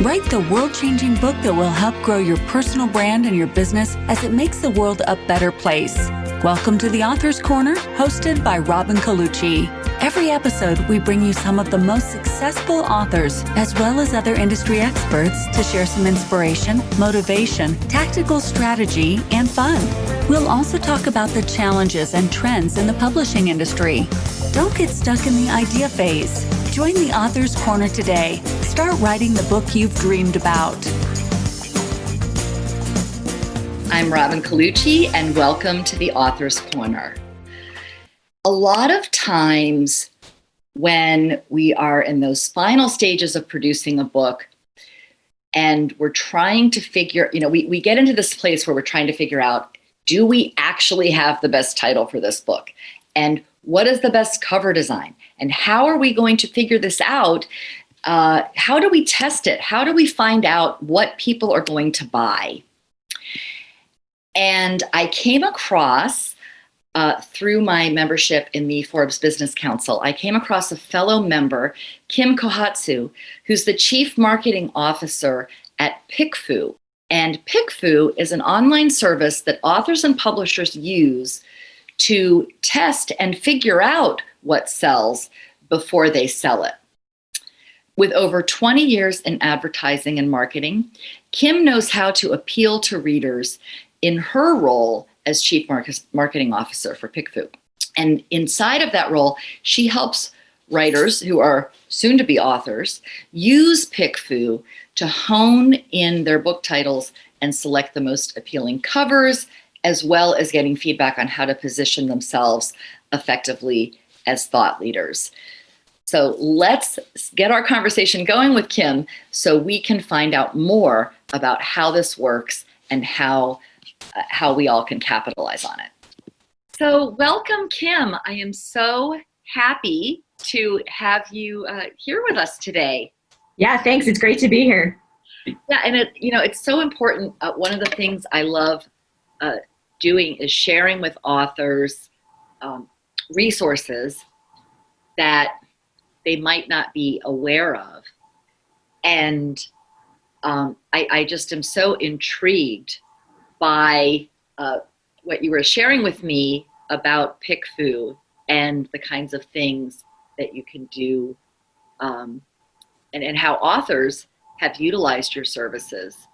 Write the world-changing book that will help grow your personal brand and your business as it makes the world a better place. Welcome to the Author's Corner, hosted by Robin Colucci. Every episode, we bring you some of the most successful authors, as well as other industry experts, to share some inspiration, motivation, tactical strategy, and fun. We'll also talk about the challenges and trends in the publishing industry. Don't get stuck in the idea phase. Join the Author's Corner today. Start writing the book you've dreamed about. I'm Robin Colucci, and welcome to the Author's Corner. A lot of times when we are in those final stages of producing a book and we're trying to figure, we get into this place where we're trying to figure out, do we actually have the best title for this book? And what is the best cover design? And how are we going to figure this out? How do we test it? How do we find out what people are going to buy? And I came across, through my membership in the Forbes Business Council, I came across a fellow member, Kim Kohatsu, who's the Chief Marketing Officer at PickFu. And PickFu is an online service that authors and publishers use to test and figure out what sells before they sell it. With over 20 years in advertising and marketing, Kim knows how to appeal to readers in her role as Chief Marketing Officer for PickFu. And inside of that role, she helps writers who are soon to be authors use PickFu to hone in their book titles and select the most appealing covers, as well as getting feedback on how to position themselves effectively as thought leaders. So let's get our conversation going with Kim so we can find out more about how this works and how we all can capitalize on it. So welcome, Kim. I am so happy to have you here with us today. Yeah, thanks. It's great to be here. Yeah, and it's so important. One of the things I love doing is sharing with authors resources that they might not be aware of. And I just am so intrigued by what you were sharing with me about PickFu and the kinds of things that you can do and how authors have utilized your services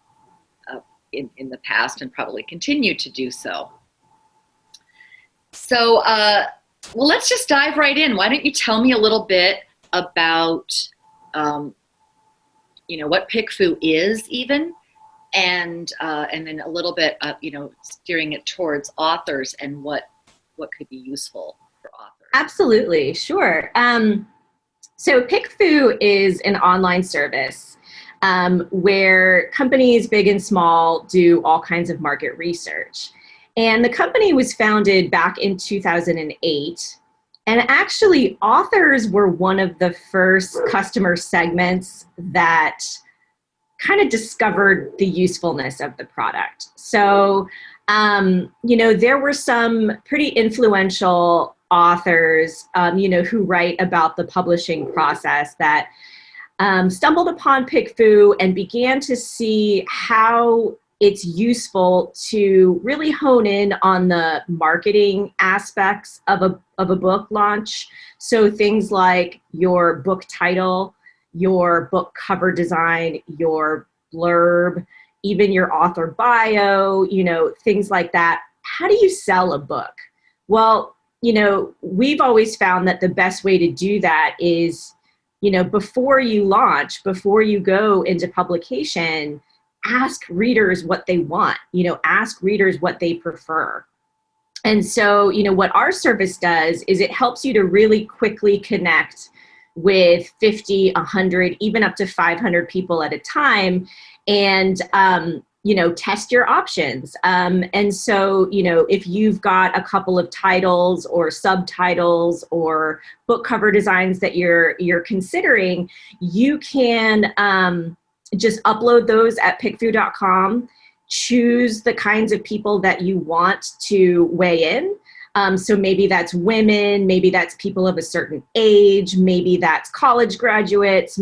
in the past and probably continue to do so. So, well, let's just dive right in. Why don't you tell me a little bit about, what PickFu is even, and then a little bit, steering it towards authors and what could be useful for authors. Absolutely, sure. So PickFu is an online service where companies big and small do all kinds of market research. And the company was founded back in 2008. And actually, authors were one of the first customer segments that kind of discovered the usefulness of the product. So, there were some pretty influential authors, who write about the publishing process that stumbled upon PickFu and began to see how it's useful to really hone in on the marketing aspects of a book launch. So things like your book title, your book cover design, your blurb, even your author bio, things like that. How do you sell a book? Well, we've always found that the best way to do that is, before you launch, before you go into publication, ask readers what they want, ask readers what they prefer. And so, what our service does is it helps you to really quickly connect with 50, 100, even up to 500 people at a time and, test your options. And so, if you've got a couple of titles or subtitles or book cover designs that you're considering, you can just upload those at pickfu.com, choose the kinds of people that you want to weigh in. So maybe that's women, maybe that's people of a certain age, maybe that's college graduates,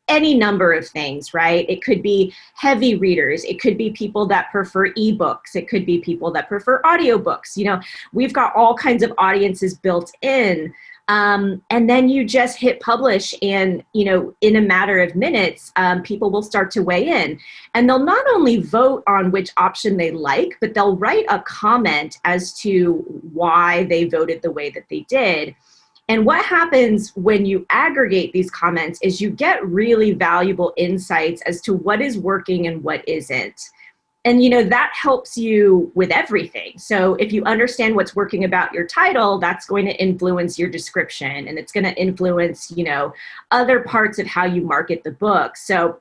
any number of things, right? It could be heavy readers. It could be people that prefer ebooks. It could be people that prefer audiobooks. We've got all kinds of audiences built in. And then you just hit publish and, in a matter of minutes, people will start to weigh in. And they'll not only vote on which option they like, but they'll write a comment as to why they voted the way that they did. And what happens when you aggregate these comments is you get really valuable insights as to what is working and what isn't. And, that helps you with everything. So if you understand what's working about your title, that's going to influence your description, and it's going to influence, other parts of how you market the book. So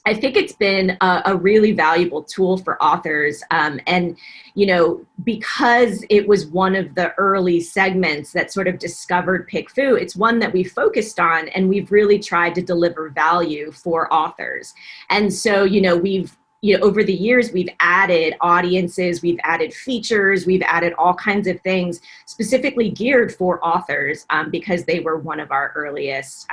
I think it's been a really valuable tool for authors. And, because it was one of the early segments that sort of discovered PickFu, it's one that we focused on, and we've really tried to deliver value for authors. And so, over the years, we've added audiences, we've added features, we've added all kinds of things specifically geared for authors because they were one of our earliest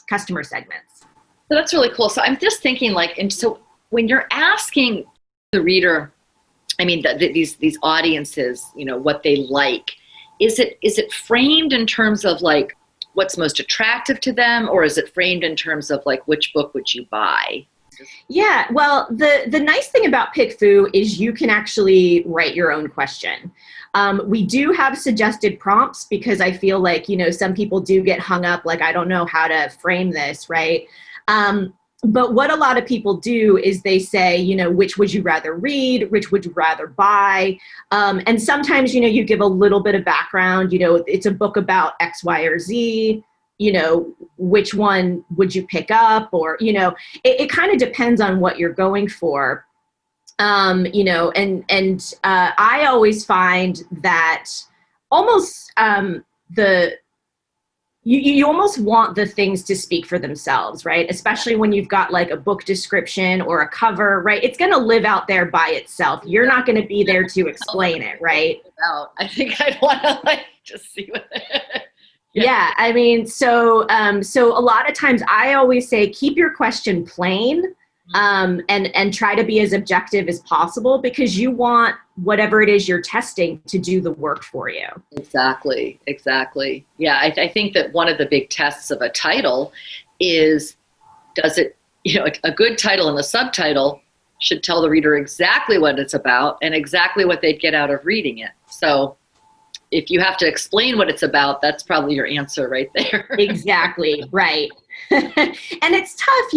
customer segments. So that's really cool. So I'm just thinking and so when you're asking the reader, these audiences, what they like, is it framed in terms of what's most attractive to them, or is it framed in terms of which book would you buy? Yeah, well, the nice thing about PickFu is you can actually write your own question. We do have suggested prompts because I feel like, some people do get hung up, I don't know how to frame this, right? But what a lot of people do is they say, which would you rather read? Which would you rather buy? And sometimes, you give a little bit of background, it's a book about X, Y, or Z. Which one would you pick up? Or, it kind of depends on what you're going for. I always find that almost you almost want the things to speak for themselves, right? Especially when you've got a book description or a cover, right? It's going to live out there by itself. You're not going to be there to explain it, right? I think I'd want to just see what Yeah, so a lot of times I always say keep your question plain, and try to be as objective as possible because you want whatever it is you're testing to do the work for you. Exactly. Yeah, I think that one of the big tests of a title is, does it, a good title and a subtitle should tell the reader exactly what it's about and exactly what they'd get out of reading it. So if you have to explain what it's about, that's probably your answer right there. Exactly, right. And it's tough,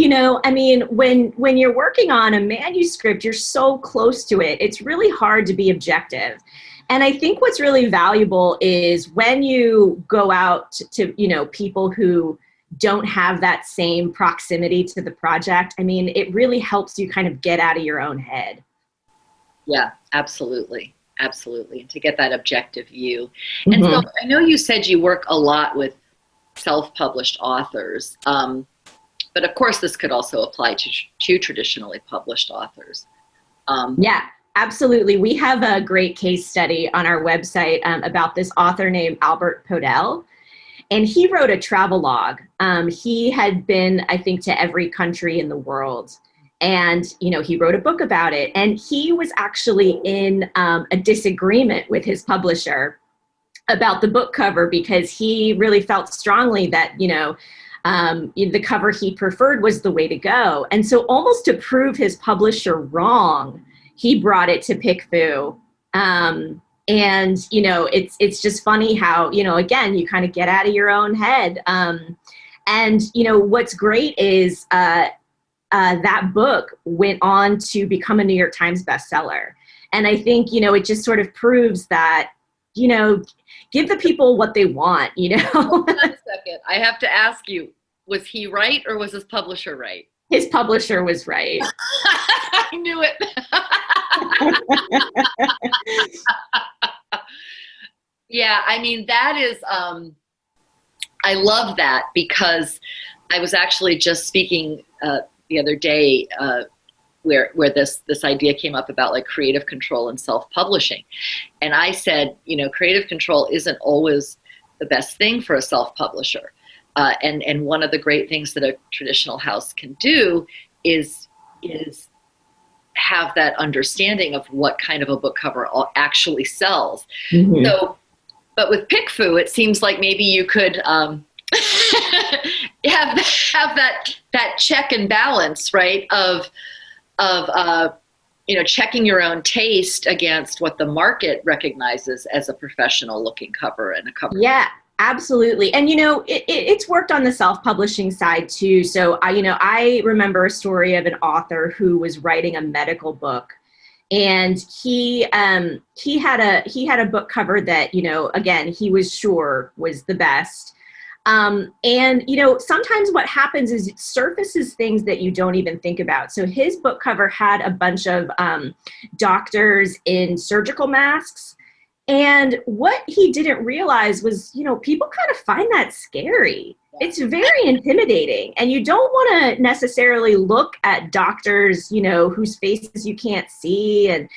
when you're working on a manuscript, you're so close to it. It's really hard to be objective. And I think what's really valuable is when you go out to people who don't have that same proximity to the project, it really helps you kind of get out of your own head. Yeah, absolutely. And to get that objective view. And so I know you said you work a lot with self-published authors, but of course this could also apply to traditionally published authors. Yeah, absolutely. We have a great case study on our website about this author named Albert Podell, and he wrote a travelogue. He had been, I think, to every country in the world. And, he wrote a book about it, and he was actually in a disagreement with his publisher about the book cover because he really felt strongly that, the cover he preferred was the way to go. And so almost to prove his publisher wrong, he brought it to PickFu. And, it's just funny how, again, you kind of get out of your own head. And, what's great is, that book went on to become a New York Times bestseller. And I think, it just sort of proves that, give the people what they want, Hold on a second. I have to ask you, was he right or was his publisher right? His publisher was right. I knew it. Yeah, that is, I love that because I was actually just speaking the other day where this idea came up about creative control and self-publishing. And I said, creative control isn't always the best thing for a self-publisher. And one of the great things that a traditional house can do is have that understanding of what kind of a book cover actually sells. Mm-hmm. So, but with PickFu, it seems like maybe you could have that check and balance, right? Of checking your own taste against what the market recognizes as a professional looking cover and a cover. Yeah. Absolutely. And, it's worked on the self-publishing side too. So, I remember a story of an author who was writing a medical book, and he had a book cover that, again, he was sure was the best. And, sometimes what happens is it surfaces things that you don't even think about. So his book cover had a bunch of doctors in surgical masks. And what he didn't realize was, people kind of find that scary. It's very intimidating. And you don't want to necessarily look at doctors, whose faces you can't see. And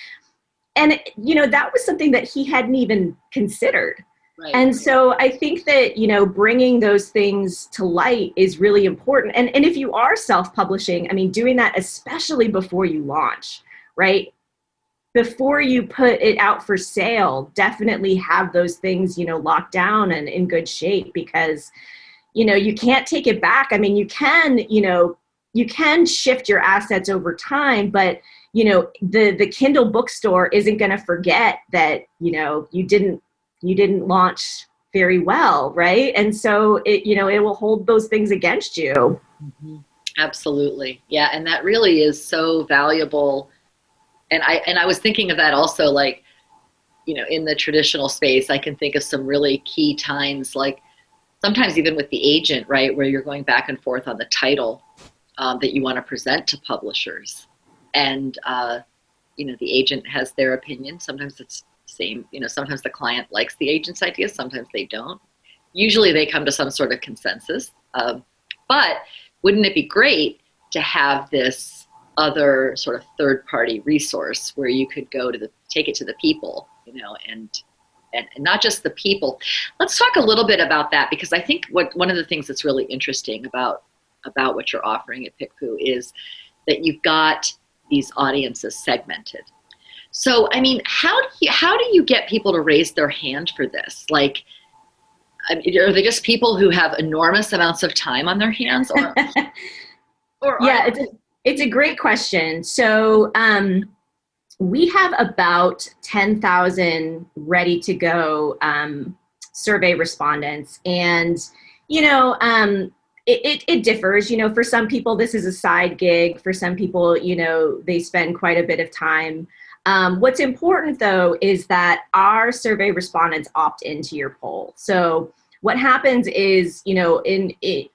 that was something that he hadn't even considered. Right. And so I think that, bringing those things to light is really important. And if you are self-publishing, doing that, especially before you launch, right? Before you put it out for sale, definitely have those things, locked down and in good shape, because, you can't take it back. You can shift your assets over time, but, the Kindle bookstore isn't going to forget that, you didn't launch very well. Right. And so it will hold those things against you. Mm-hmm. Absolutely. Yeah. And that really is so valuable. And I was thinking of that also, like, in the traditional space, I can think of some really key times, like sometimes even with the agent, right, where you're going back and forth on the title that you want to present to publishers. And, the agent has their opinion. Sometimes it's the same, sometimes the client likes the agent's ideas, sometimes they don't. Usually they come to some sort of consensus. But wouldn't it be great to have this other sort of third-party resource where you could go take it to the people, and not just the people. Let's talk a little bit about that, because I think one of the things that's really interesting about what you're offering at PickFu is that you've got these audiences segmented. So, how do you get people to raise their hand for this? Like, are they just people who have enormous amounts of time on their hands, or yeah, it's a great question. So we have about 10,000 ready to go survey respondents. And, it differs. For some people, this is a side gig. For some people, they spend quite a bit of time. What's important, though, is that our survey respondents opt into your poll. So what happens is,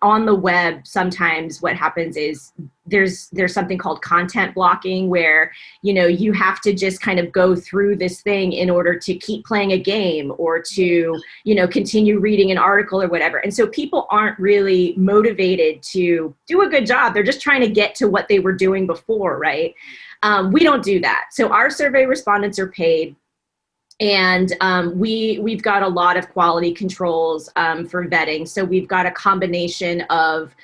on the web, sometimes what happens is there's something called content blocking, where, you have to just kind of go through this thing in order to keep playing a game or to, continue reading an article or whatever. And so people aren't really motivated to do a good job. They're just trying to get to what they were doing before, right? We don't do that. So our survey respondents are paid. And we've got a lot of quality controls for vetting. So we've got a combination of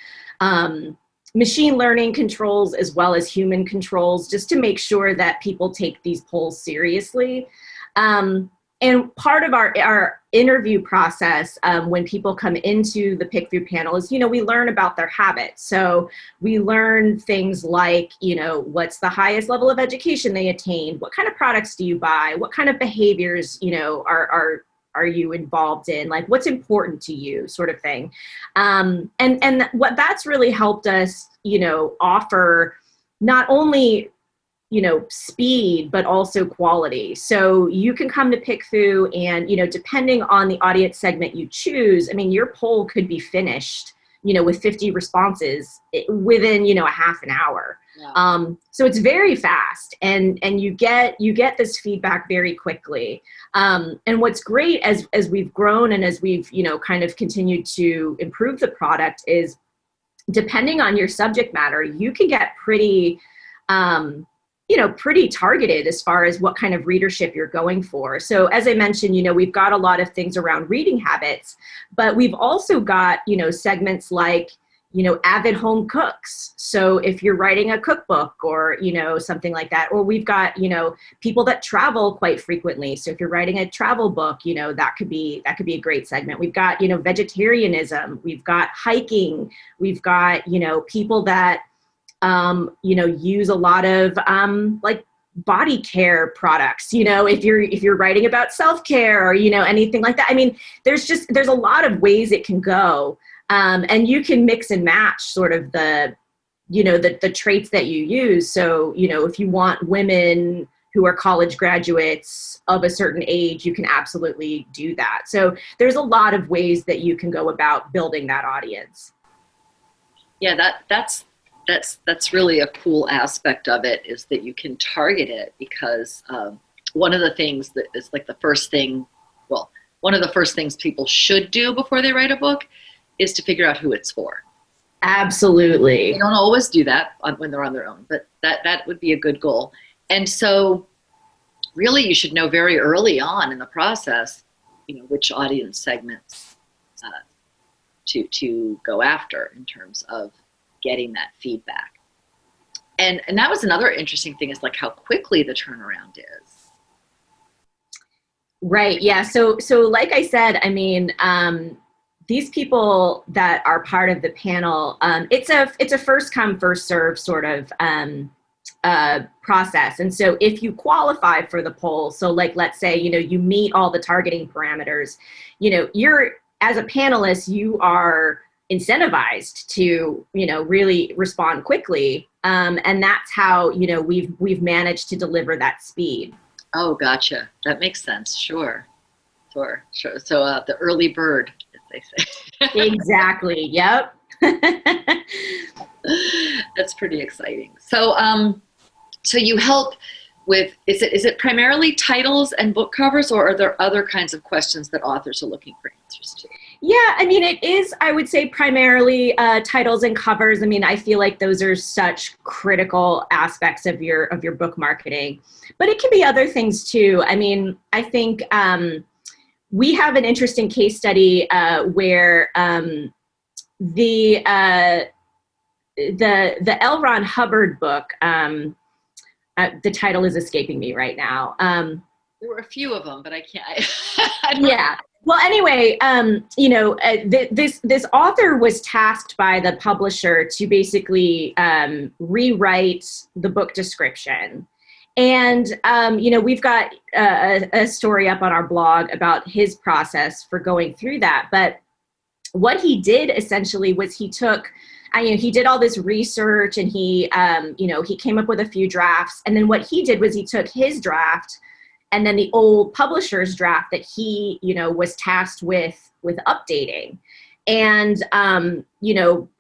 machine learning controls as well as human controls, just to make sure that people take these polls seriously. And part of our interview process when people come into the PickFu panel is, we learn about their habits. So we learn things like, what's the highest level of education they attained? What kind of products do you buy? What kind of behaviors, are you involved in? Like, what's important to you, sort of thing. And what that's really helped us, offer not only speed, but also quality. So you can come to PickFu and, depending on the audience segment you choose, your poll could be finished, with 50 responses within, a half an hour. Yeah. So it's very fast, and you get this feedback very quickly. And what's great as we've grown and as we've, kind of continued to improve the product is, depending on your subject matter, you can get pretty, pretty targeted as far as what kind of readership you're going for. So as I mentioned, we've got a lot of things around reading habits, but we've also got, segments like, avid home cooks. So if you're writing a cookbook or, something like that, or we've got, people that travel quite frequently. So if you're writing a travel book, that could be a great segment. We've got, vegetarianism, we've got hiking, we've got, people that, use a lot of like body care products, if you're writing about self-care or, anything like that. I mean, there's a lot of ways it can go. And you can mix and match sort of the traits that you use. So, if you want women who are college graduates of a certain age, you can absolutely do that. So there's a lot of ways that you can go about building that audience. Yeah, that's really a cool aspect of it, is that you can target it, because one of the things that is like one of the first things people should do before they write a book is to figure out who it's for. Absolutely. They don't always do that when they're on their own, but that would be a good goal. And so really you should know very early on in the process, which audience segments to go after in terms of getting that feedback. And that was another interesting thing, is like how quickly the turnaround is. Right. Yeah. So like I said, I mean, these people that are part of the panel, it's a first come, first serve sort of process. And so if you qualify for the poll, so like, let's say, you meet all the targeting parameters, you're, as a panelist, you are incentivized to, really respond quickly. And that's how, we've managed to deliver that speed. Oh, gotcha. That makes sense. Sure. So the early bird, as they say. Exactly. Yep. That's pretty exciting. So, so you help with, is it primarily titles and book covers, or are there other kinds of questions that authors are looking for answers to? Yeah, I mean, it is, I would say, primarily titles and covers. I mean, I feel like those are such critical aspects of your book marketing, but it can be other things too. I mean, I think we have an interesting case study where the L. Ron Hubbard book, the title is escaping me right now. There were a few of them, but I can't. Yeah. Well, anyway, this author was tasked by the publisher to basically rewrite the book description. And, we've got a story up on our blog about his process for going through that. But what he did essentially was he did all this research, and he came up with a few drafts. And then what he did was he took his draft and then the old publisher's draft that he, was tasked with updating, and,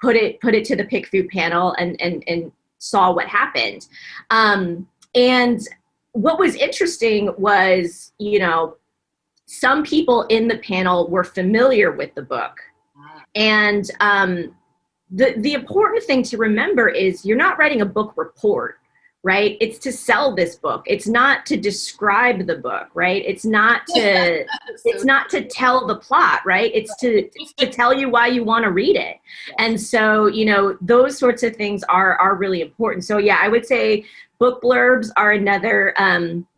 put it to the PickFu panel and saw what happened. And what was interesting was, some people in the panel were familiar with the book. And the important thing to remember is you're not writing a book report, right? It's to sell this book. It's not to describe the book, right? It's not to it's not to tell the plot, right? It's to tell you why you want to read it. And so, those sorts of things are really important. So yeah, I would say book blurbs are another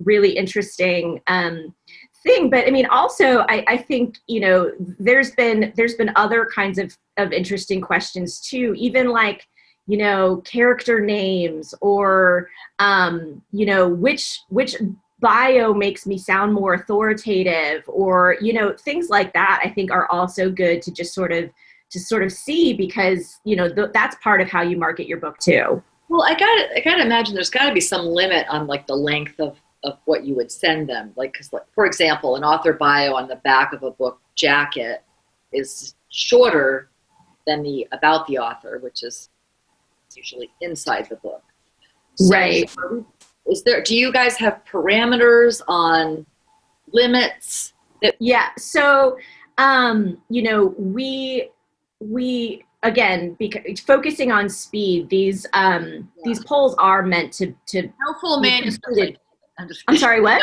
really interesting thing. But I mean, also, I think, there's been other kinds of interesting questions too, even like, character names, or, which bio makes me sound more authoritative, or, things like that, I think are also good to just sort of see, because, that's part of how you market your book too. Well, I gotta imagine there's gotta be some limit on like the length of what you would send them. Like, cause like, for example, an author bio on the back of a book jacket is shorter than the about the author, which is usually inside the book. So, right. Do you guys have parameters on limits? Yeah. So, again, because focusing on speed, these polls are meant to no full manuscripts. I'm sorry, what?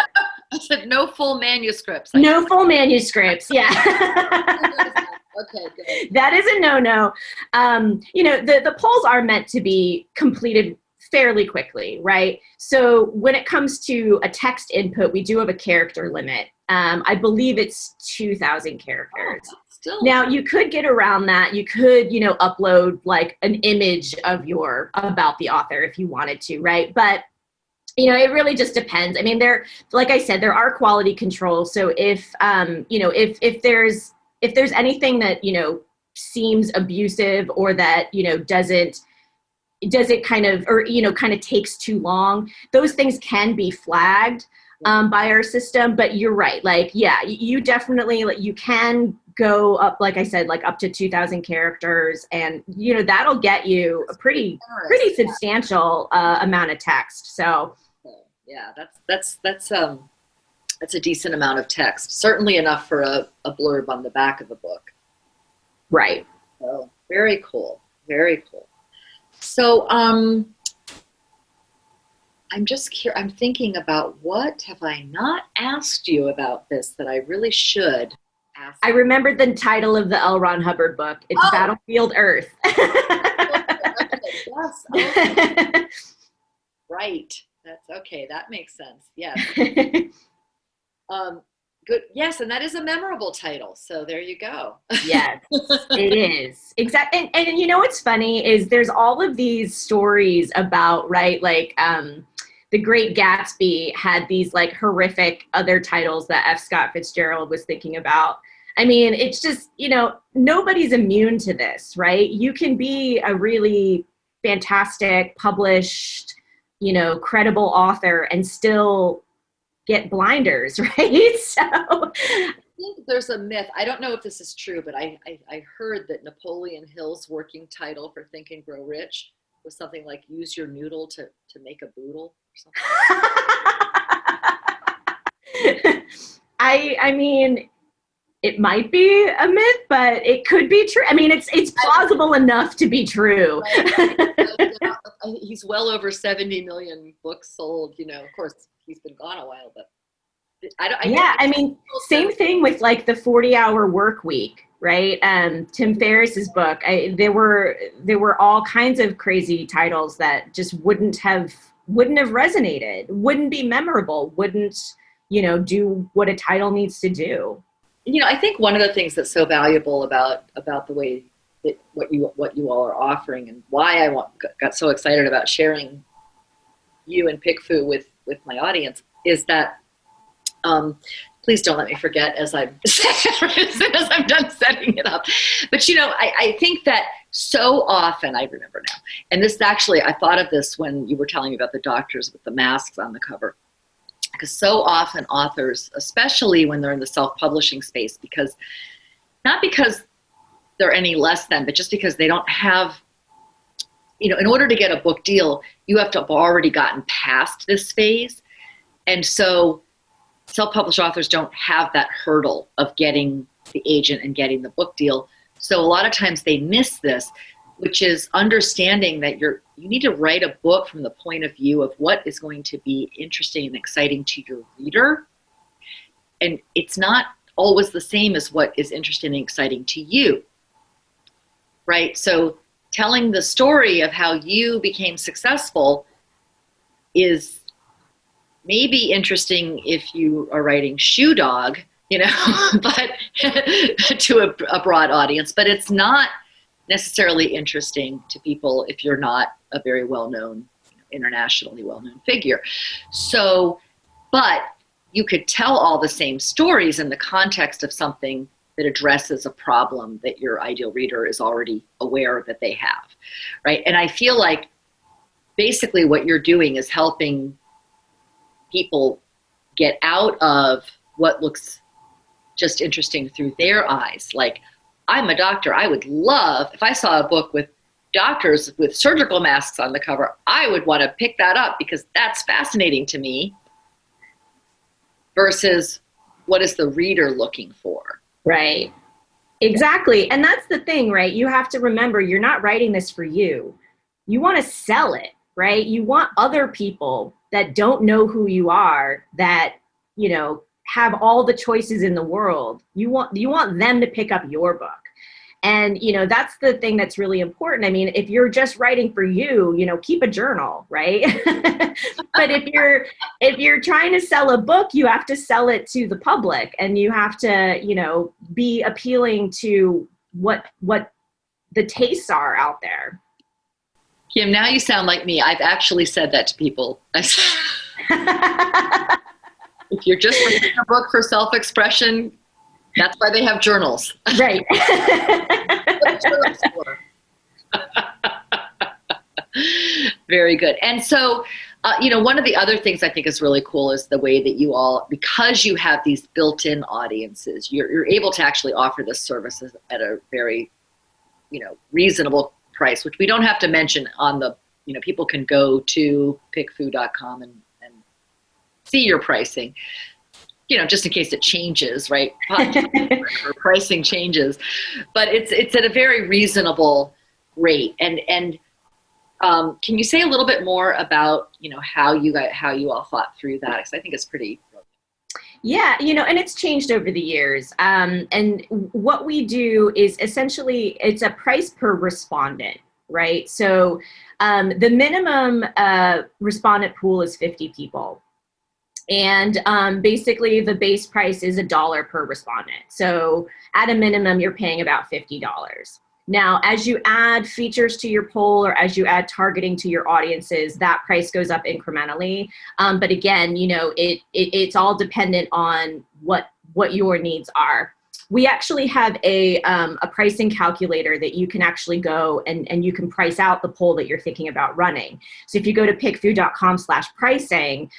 I said no full manuscripts. No full manuscripts. Yeah. Okay, good. That is a no-no. The polls are meant to be completed fairly quickly, right? So when it comes to a text input, we do have a character limit. I believe it's 2,000 characters. Oh, still. Now you could get around that. You could, upload like an image of about the author if you wanted to, right? But it really just depends. I mean, like I said, there are quality controls. So if there's anything that, seems abusive or that, doesn't kind of takes too long, those things can be flagged by our system. But you're right. Like, yeah, you definitely, you can go up, like I said, like up to 2,000 characters, and, that'll get you a pretty substantial amount of text. So yeah, that's a decent amount of text. Certainly enough for a blurb on the back of the book. Right. So very cool. Very cool. So I'm just curious. I'm thinking about what have I not asked you about this that I really should ask. I remembered the title of the L. Ron Hubbard book. It's Battlefield Earth. Okay, yes. Okay. Right. That's okay. That makes sense. Yes. Good. Yes, and that is a memorable title. So there you go. Yes, it is. Exactly. And what's funny is there's all of these stories about, right, like The Great Gatsby had these like horrific other titles that F. Scott Fitzgerald was thinking about. I mean, it's just, nobody's immune to this, right? You can be a really fantastic, published, credible author and still get blinders, right? So I think there's a myth. I don't know if this is true, but I heard that Napoleon Hill's working title for Think and Grow Rich was something like "Use your noodle to make a boodle" or something. I mean, it might be a myth, but it could be true. I mean, it's plausible enough to be true. He's well over 70 million books sold. Of course, he's been gone a while, but I mean, same thing with like the 40-hour work week, right? Tim Ferriss's book. There were all kinds of crazy titles that just wouldn't have resonated, wouldn't be memorable, wouldn't do what a title needs to do. I think one of the things that's so valuable about the way that what you all are offering, and why I got so excited about sharing you and PickFu with my audience, is that please don't let me forget as soon as I'm done setting it up. But I think that so often, I remember now, and this actually, I thought of this when you were telling me about the doctors with the masks on the cover. Because so often authors, especially when they're in the self-publishing space, not because they're any less than, but just because they don't have, in order to get a book deal, you have to have already gotten past this phase. And so self-published authors don't have that hurdle of getting the agent and getting the book deal. So a lot of times they miss this, which is understanding that you need to write a book from the point of view of what is going to be interesting and exciting to your reader. And it's not always the same as what is interesting and exciting to you, right? So telling the story of how you became successful is maybe interesting if you are writing Shoe Dog, but to a broad audience, but it's not necessarily interesting to people if you're not a very well-known, internationally well-known figure. So, but you could tell all the same stories in the context of something that addresses a problem that your ideal reader is already aware that they have, right? And I feel like basically what you're doing is helping people get out of what looks just interesting through their eyes. Like, I'm a doctor. I would love, if I saw a book with doctors with surgical masks on the cover, I would want to pick that up because that's fascinating to me, versus what is the reader looking for? Right. Exactly. And that's the thing, right? You have to remember you're not writing this for you. You want to sell it, right? You want other people that don't know who you are, that, have all the choices in the world. You want them to pick up your book. And, that's the thing that's really important. I mean, if you're just writing for you, keep a journal, right? But if you're trying to sell a book, you have to sell it to the public, and you have to, be appealing to what the tastes are out there. Kim, now you sound like me. I've actually said that to people. If you're just reading a book for self-expression, that's why they have journals. Right. Very good. And so, one of the other things I think is really cool is the way that you all, because you have these built-in audiences, you're able to actually offer this service at a very, reasonable price, which we don't have to mention on the, people can go to pickfu.com and see your pricing. Just in case it changes, right? Or pricing changes, but it's at a very reasonable rate. And can you say a little bit more about how you all thought through that? Because I think it's pretty. Yeah, and it's changed over the years. And what we do is essentially it's a price per respondent, right? So the minimum respondent pool is 50 people. And basically the base price is $1 per respondent. So at a minimum, you're paying about $50. Now, as you add features to your poll or as you add targeting to your audiences, that price goes up incrementally. But again, it's all dependent on what your needs are. We actually have a pricing calculator that you can actually go and you can price out the poll that you're thinking about running. So if you go to pickfu.com/pricing,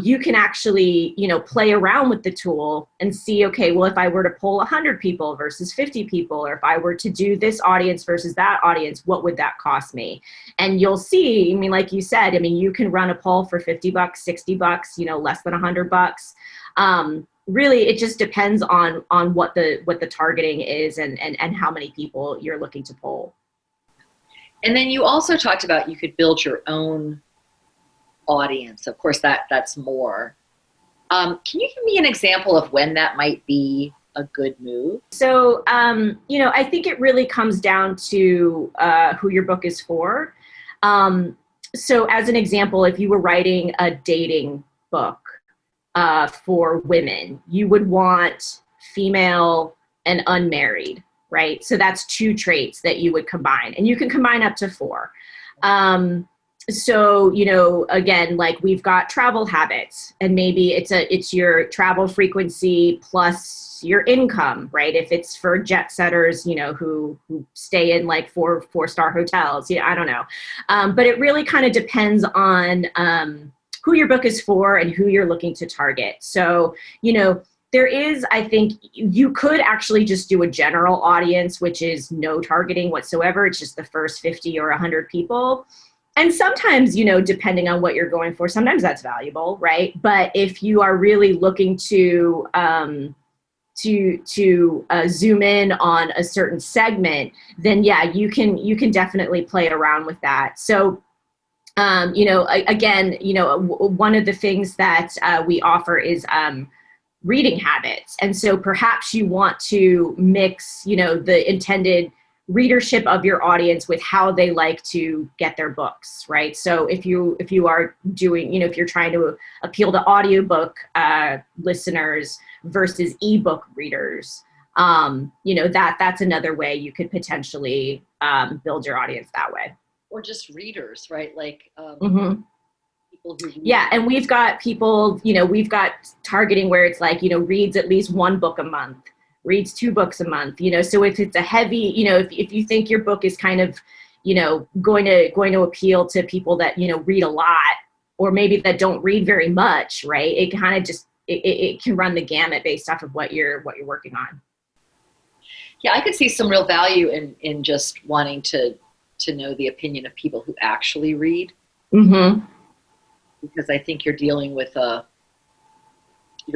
you can actually, play around with the tool and see, okay, well, if I were to poll 100 people versus 50 people, or if I were to do this audience versus that audience, what would that cost me? And you'll see, like you said, you can run a poll for $50, $60, less than $100. Really, it just depends on what the targeting is and how many people you're looking to poll. And then you also talked about you could build your own audience. Of course, that's more. Can you give me an example of when that might be a good move? So, I think it really comes down to who your book is for. So as an example, if you were writing a dating book, for women, you would want female and unmarried, right? So that's 2 traits that you would combine, and you can combine up to 4. So, again, like we've got travel habits, and maybe it's your travel frequency plus your income, right? If it's for jet setters, who stay in like 4-star hotels, I don't know. But it really kind of depends on, who your book is for and who you're looking to target. So, there is, I think you could actually just do a general audience, which is no targeting whatsoever. It's just the first 50 or 100 people. And sometimes, depending on what you're going for, sometimes that's valuable, right? But if you are really looking to zoom in on a certain segment, then yeah, you can definitely play around with that. So, again, one of the things that we offer is reading habits. And so perhaps you want to mix, the intended readership of your audience with how they like to get their books, right? So if you are doing, if you're trying to appeal to audiobook listeners versus ebook readers, that's another way you could potentially build your audience that way. Or just readers, right? Like people who read. Yeah, and we've got people, we've got targeting where it's like, reads at least 1 book a month, reads 2 books a month, so if it's a heavy, if you think your book is kind of, going to appeal to people that, read a lot, or maybe that don't read very much, right? It kind of just, it can run the gamut based off of what you're working on. Yeah, I could see some real value in just wanting to know the opinion of people who actually read. Mm-hmm. Because I think you're dealing with your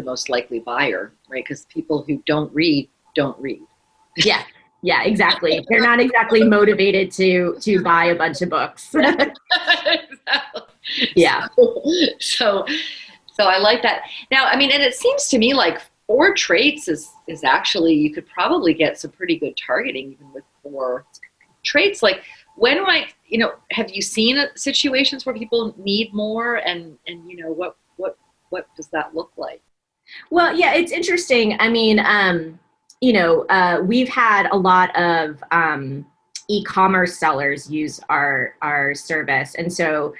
most likely buyer, right? Because people who don't read. Yeah. Yeah, exactly. They're not exactly motivated to buy a bunch of books. Exactly. Yeah. So I like that. Now, I mean, and it seems to me like 4 traits is actually, you could probably get some pretty good targeting even with 4 traits. Like, when might, have you seen situations where people need more, and what does that look like? Well, yeah, it's interesting. I mean, we've had a lot of e-commerce sellers use our service, and so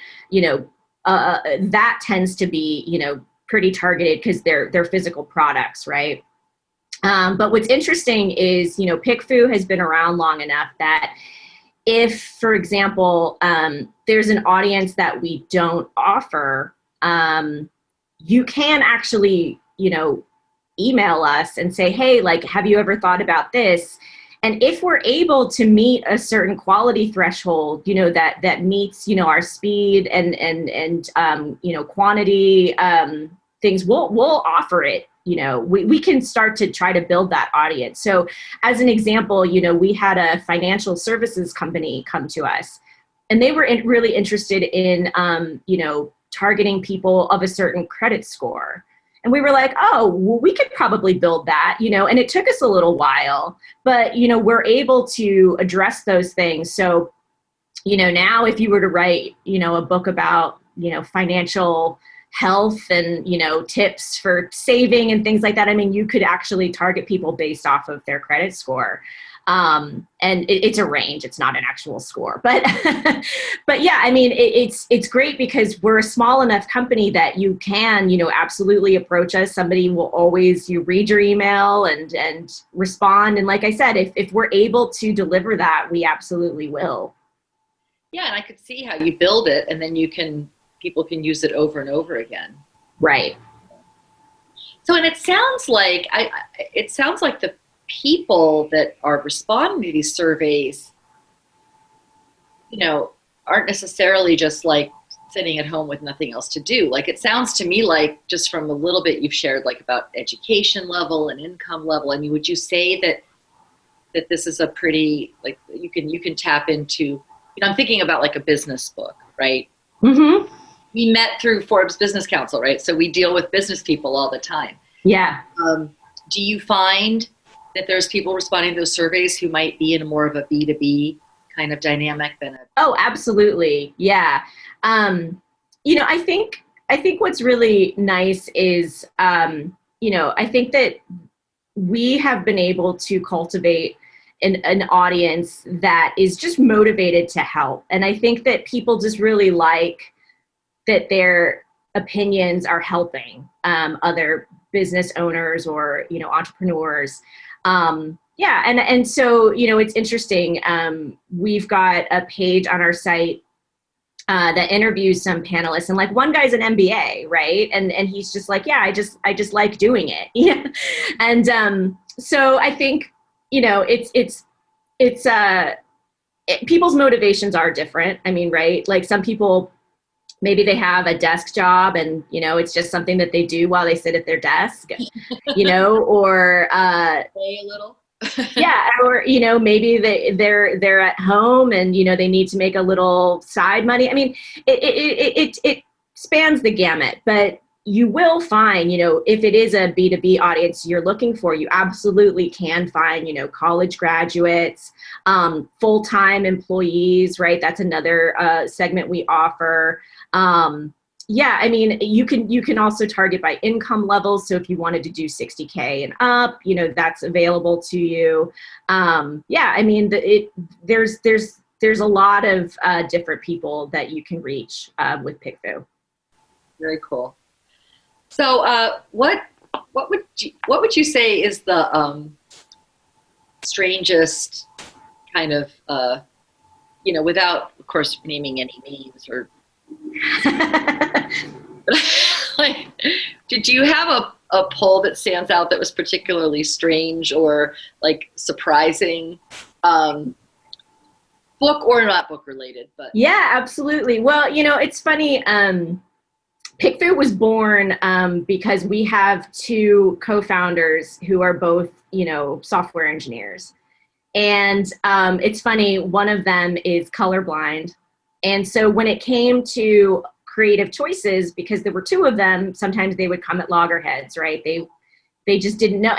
that tends to be pretty targeted because they're physical products, right? But what's interesting is PickFu has been around long enough that if, for example, there's an audience that we don't offer, you can actually email us and say, hey, like, have you ever thought about this? And if we're able to meet a certain quality threshold, that meets, our speed and quantity things, we'll offer it. We can start to try to build that audience. So as an example, we had a financial services company come to us, and they were really interested in, targeting people of a certain credit score. And we were like, oh, well, we could probably build that, and it took us a little while, but, we're able to address those things. So, now if you were to write, a book about, financial health and, tips for saving and things like that, I mean, you could actually target people based off of their credit score. And it's a range, it's not an actual score, but but yeah, I mean, it's great because we're a small enough company that you can absolutely approach us. Somebody will always, you read your email and respond, and like I said, if we're able to deliver that, we absolutely will. Yeah, and I could see how you build it, and then people can use it over and over again. Right. So, and it sounds like the people that are responding to these surveys, aren't necessarily just like sitting at home with nothing else to do. Like, it sounds to me like, just from a little bit you've shared, like about education level and income level, I mean, would you say that this is a pretty, like, you can tap into, I'm thinking about like a business book, right? Mm-hmm. We met through Forbes Business Council, right? So we deal with business people all the time. Yeah. Do you find that there's people responding to those surveys who might be in a more of a B2B kind of dynamic than a... Oh, absolutely. Yeah. I think what's really nice is, I think that we have been able to cultivate an audience that is just motivated to help. And I think that people just really like that their opinions are helping other business owners or, entrepreneurs. Yeah. And so, it's interesting. We've got a page on our site that interviews some panelists, and like one guy's an MBA, right? And he's just like, yeah, I just like doing it. Yeah. And so I think, people's motivations are different. I mean, right? Like, some people, maybe they have a desk job and, it's just something that they do while they sit at their desk, or play a little. yeah, or maybe they're at home and they need to make a little side money. I mean, it spans the gamut, but you will find, if it is a B2B audience you're looking for, you absolutely can find, college graduates, full-time employees, right? That's another segment we offer. Yeah, I mean, you can also target by income levels. So if you wanted to do 60K and up, that's available to you. Yeah, I mean, there's a lot of different people that you can reach with PickFu. Very cool. So, what would you say is the strangest kind of without, of course, naming any names or like, did you have a poll that stands out that was particularly strange or like surprising, book or not book related? But yeah, absolutely. Well, it's funny. PickFu was born because we have two co-founders who are both, software engineers. And it's funny, one of them is colorblind. And so when it came to creative choices, because there were two of them, sometimes they would come at loggerheads, right? They just didn't know.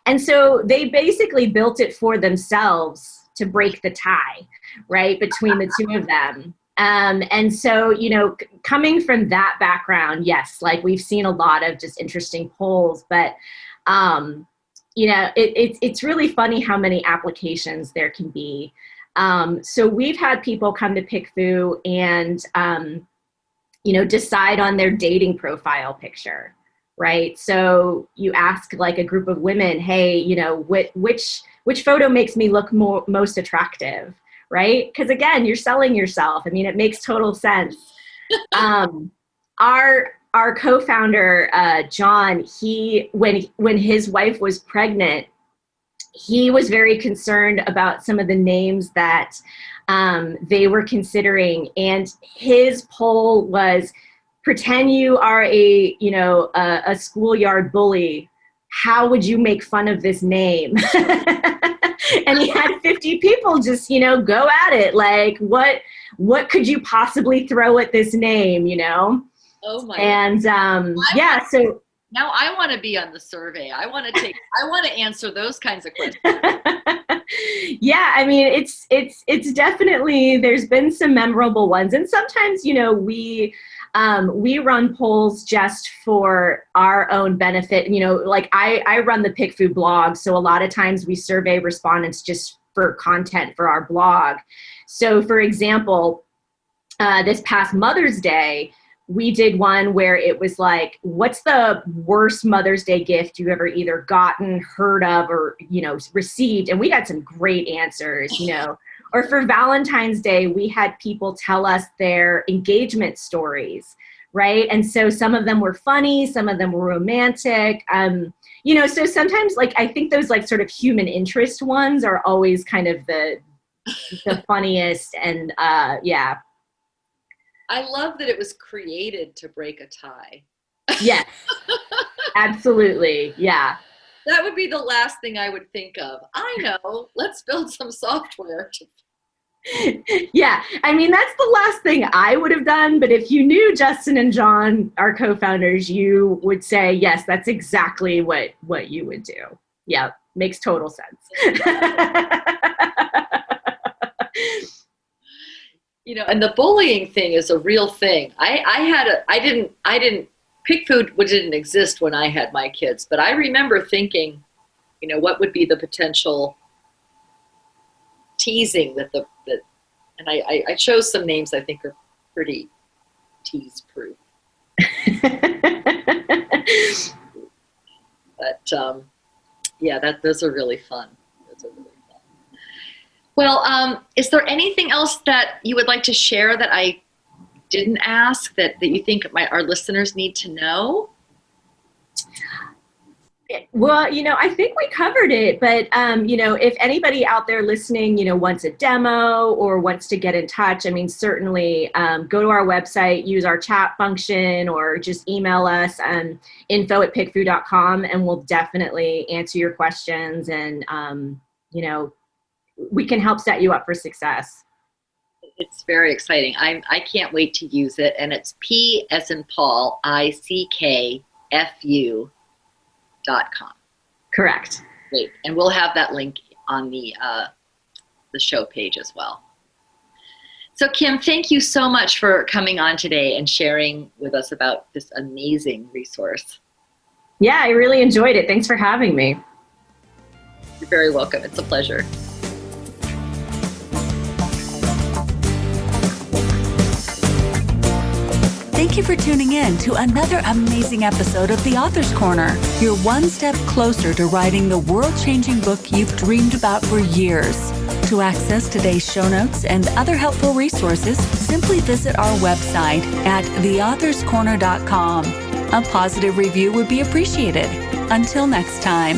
And so they basically built it for themselves to break the tie, right, between the two of them. And so, you know, coming from that background, yes, like we've seen a lot of just interesting polls, but, you know, it's really funny how many applications there can be. So we've had people come to PickFu and, you know, decide on their dating profile picture, right? So you ask like a group of women, hey, you know, which photo makes me look most attractive, right? Because again, you're selling yourself. I mean, it makes total sense. Our co-founder, John, when his wife was pregnant, he was very concerned about some of the names that they were considering. And his poll was, pretend you are a schoolyard bully. How would you make fun of this name? And he had 50 people just, you know, go at it. Like, what could you possibly throw at this name, you know? Oh my And yeah, so now I want to be on the survey. I want to answer those kinds of questions. yeah, I mean, it's definitely, there's been some memorable ones. And sometimes, you know, we run polls just for our own benefit. You know, like I run the PickFu blog. So a lot of times we survey respondents just for content for our blog. So for example, this past Mother's Day, we did one where it was like, what's the worst Mother's Day gift you ever either gotten, heard of, or, you know, received? And we got some great answers, you know. Or for Valentine's Day, we had people tell us their engagement stories, right? And so some of them were funny, some of them were romantic. You know, so sometimes like, I think those like sort of human interest ones are always kind of the funniest. And yeah. I love that it was created to break a tie. Yes, absolutely. Yeah. That would be the last thing I would think of. I know, let's build some software. Yeah, I mean, that's the last thing I would have done. But if you knew Justin and John, our co-founders, you would say, yes, that's exactly what you would do. Yeah, makes total sense. You know, and the bullying thing is a real thing. PickFu didn't exist when I had my kids, but I remember thinking, you know, what would be the potential teasing and I chose some names I think are pretty tease proof. But yeah, those are really fun. Well, is there anything else that you would like to share that I didn't ask that you think our listeners need to know? Well, you know, I think we covered it, but, you know, if anybody out there listening, you know, wants a demo or wants to get in touch, I mean, certainly go to our website, use our chat function, or just email us info@pickfu.com, and we'll definitely answer your questions. And, you know, we can help set you up for success. It's very exciting. I can't wait to use it. And it's P as in Paul, ICKFU.com. Correct. Great. And we'll have that link on the show page as well. So Kim, thank you so much for coming on today and sharing with us about this amazing resource. Yeah, I really enjoyed it. Thanks for having me. You're very welcome. It's a pleasure. Thank you for tuning in to another amazing episode of The Author's Corner. You're one step closer to writing the world-changing book you've dreamed about for years. To access today's show notes and other helpful resources, simply visit our website at theauthorscorner.com. A positive review would be appreciated. Until next time.